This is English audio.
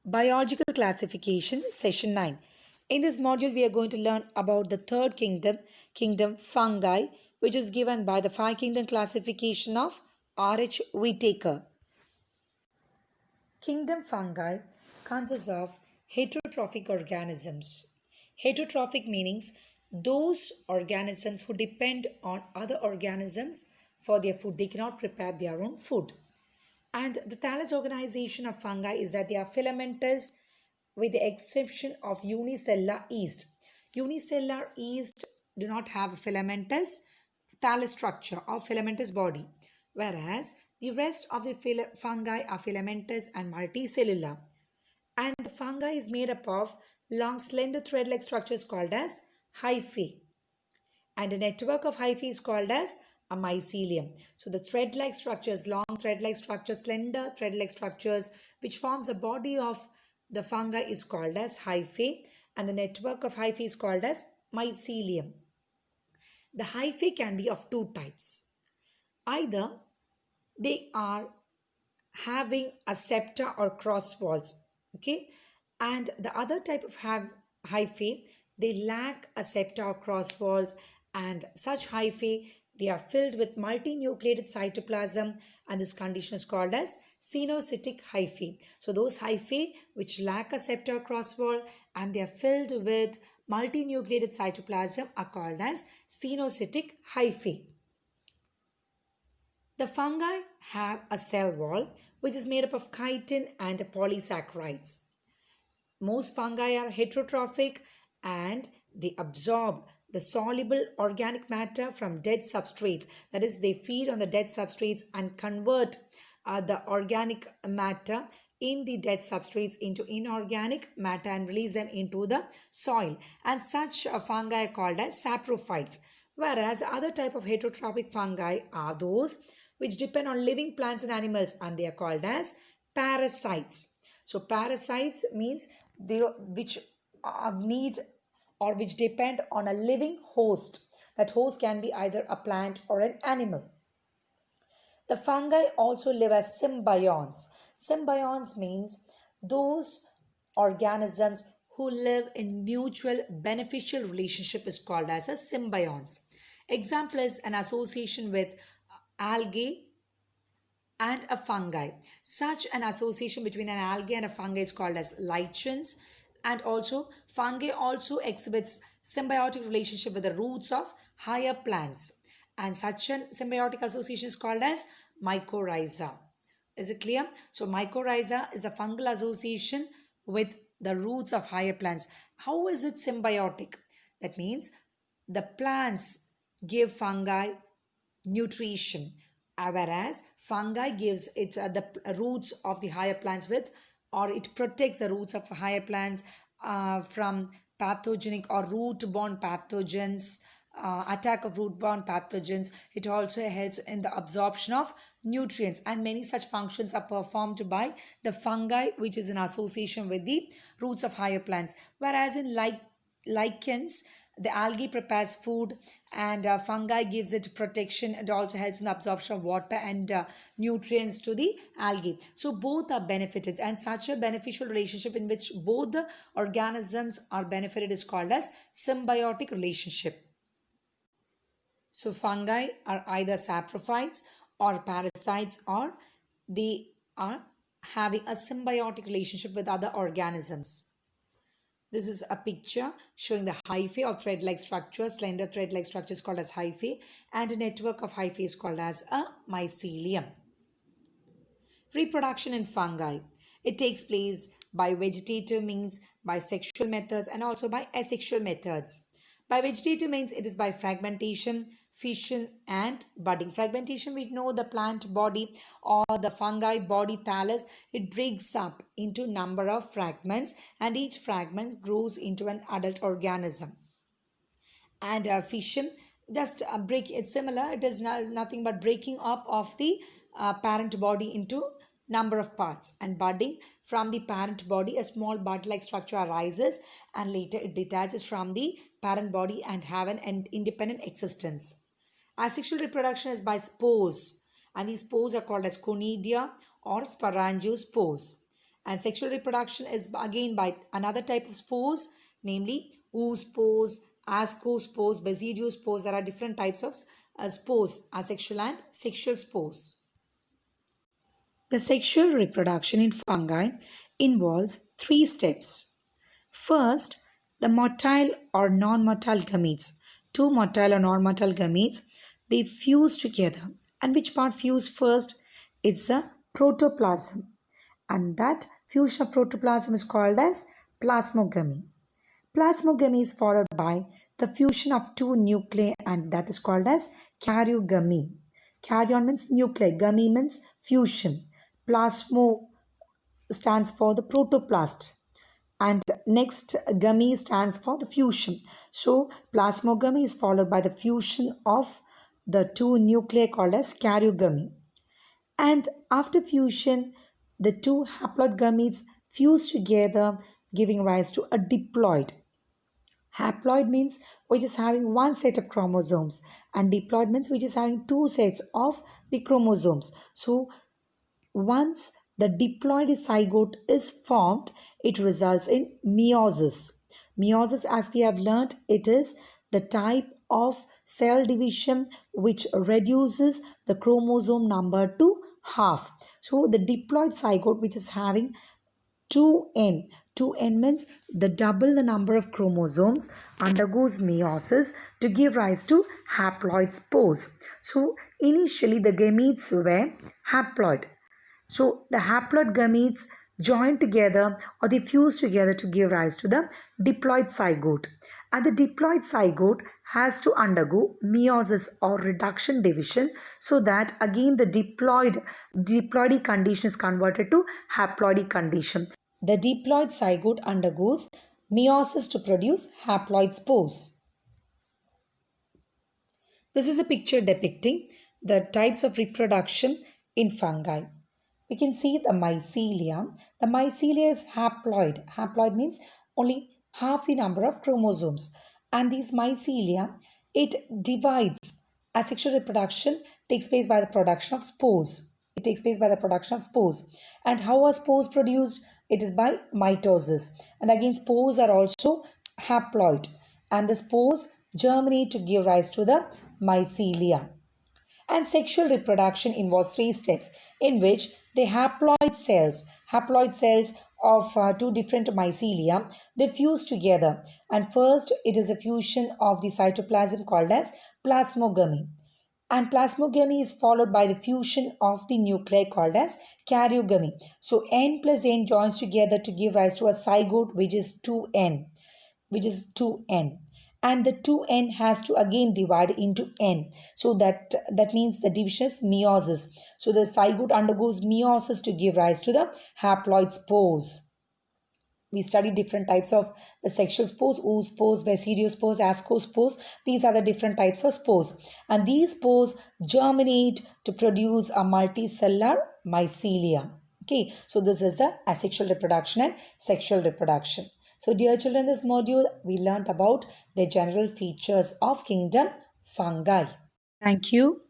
Biological Classification, Session 9. In this module, we are going to learn about the third kingdom fungi, which is given by the five kingdom classification of R.H. Whitaker. Kingdom fungi consists of heterotrophic organisms. Heterotrophic means those organisms who depend on other organisms for their food. They cannot prepare their own food. And the thallus organization of fungi is that they are filamentous with the exception of unicellular yeast. Unicellular yeast do not have a filamentous thallus structure or filamentous body, whereas the rest of the fungi are filamentous and multicellular. And the fungi is made up of long slender thread-like structures called as hyphae. And a network of hyphae is called as a mycelium. So the thread-like structures, long thread-like structures, slender thread-like structures, which forms the body of the fungi is called as hyphae, and the network of hyphae is called as mycelium. The hyphae can be of two types. Either they are having a septa or cross walls, okay, and the other type of hyphae, they lack a septa or cross walls, and such hyphae, they are filled with multinucleated cytoplasm, and this condition is called as cenocytic hyphae. So those hyphae which lack a septa or cross wall and they are filled with multinucleated cytoplasm are called as cenocytic hyphae. The fungi have a cell wall which is made up of chitin and polysaccharides. Most fungi are heterotrophic and they absorb the soluble organic matter from dead substrates. That is, they feed on the dead substrates and convert the organic matter in the dead substrates into inorganic matter and release them into the soil. And such fungi are called as saprophytes. Whereas the other type of heterotrophic fungi are those which depend on living plants and animals, and they are called as parasites. So parasites means they which need or which depend on a living host. That host can be either a plant or an animal. The fungi also live as symbionts. Symbionts means those organisms who live in mutual beneficial relationship is called as a symbionts. Example is an association with algae and a fungi. Such an association between an algae and a fungi is called as lichens. And also fungi also exhibits symbiotic relationship with the roots of higher plants, and such a symbiotic association is called as mycorrhiza. Is it clear? So mycorrhiza is the fungal association with the roots of higher plants. How is it symbiotic? That means the plants give fungi nutrition, whereas fungi gives it the roots of the higher plants with, or it protects the roots of higher plants from pathogenic or root-borne pathogens, attack of root-borne pathogens. It also helps in the absorption of nutrients, and many such functions are performed by the fungi which is in association with the roots of higher plants. Whereas in lichens, the algae prepares food and fungi gives it protection. It also helps in the absorption of water and nutrients to the algae. So both are benefited, and such a beneficial relationship in which both the organisms are benefited is called as symbiotic relationship. So fungi are either saprophytes or parasites, or they are having a symbiotic relationship with other organisms. This is a picture showing the hyphae or thread-like structure. Slender thread-like structure is called as hyphae, and a network of hyphae is called as a mycelium. Reproduction in fungi. It takes place by vegetative means, by sexual methods, and also by asexual methods. By vegetative means it is by fragmentation, fission, and budding. Fragmentation, we know the plant body or the fungi body thallus, it breaks up into number of fragments, and each fragment grows into an adult organism. And fission, just break, it's similar, it is nothing but breaking up of the parent body into number of parts. And budding, from the parent body a small bud-like structure arises, and later it detaches from the parent body and have an independent existence. Asexual reproduction is by spores, and these spores are called as conidia or sporangiospores. And sexual reproduction is again by another type of spores, namely oospores, ascospores, basidiospores. There are different types of spores, asexual and sexual spores. The sexual reproduction in fungi involves three steps. First, the motile or non-motile gametes. Two motile or non-motile gametes, they fuse together. And which part fuse first? It's the protoplasm. And that fusion of protoplasm is called as plasmogamy. Plasmogamy is followed by the fusion of two nuclei, and that is called as karyogamy. Karyon means nuclei, gamy means fusion. Plasmo stands for the protoplast, and next gamy stands for the fusion. So plasmogamy is followed by the fusion of the two nuclei called as karyogamy. And after fusion, the two haploid gametes fuse together, giving rise to a diploid. Haploid means which is having one set of chromosomes, and diploid means which is having two sets of the chromosomes. So once the diploid zygote is formed, it results in meiosis. Meiosis, as we have learnt, it is the type of cell division which reduces the chromosome number to half. So the diploid zygote, which is having 2n. 2n means the double the number of chromosomes, undergoes meiosis to give rise to haploid spores. So initially the gametes were haploid. So the haploid gametes join together or they fuse together to give rise to the diploid zygote. And the diploid zygote has to undergo meiosis or reduction division, so that again the diploidy condition is converted to haploidy condition. The diploid zygote undergoes meiosis to produce haploid spores. This is a picture depicting the types of reproduction in fungi. We can see the mycelia. The mycelia is haploid. Haploid means only half the number of chromosomes. And these mycelia, it divides. Asexual reproduction takes place by the production of spores. It takes place by the production of spores. And how are spores produced? It is by mitosis. And again, spores are also haploid. And the spores germinate to give rise to the mycelia. And sexual reproduction involves three steps, in which the haploid cells of two different mycelia, they fuse together. And first, it is a fusion of the cytoplasm called as plasmogamy. And plasmogamy is followed by the fusion of the nuclei called as karyogamy. So n plus n joins together to give rise to a zygote, which is 2n. And the 2n has to again divide into n. So that means the division is meiosis. So the zygote undergoes meiosis to give rise to the haploid spores. We studied different types of the sexual spores, oospores, basidiospores, ascospores. These are the different types of spores. And these spores germinate to produce a multicellular mycelia. Okay, so this is the asexual reproduction and sexual reproduction. So dear children, in this module, we learnt about the general features of kingdom fungi. Thank you.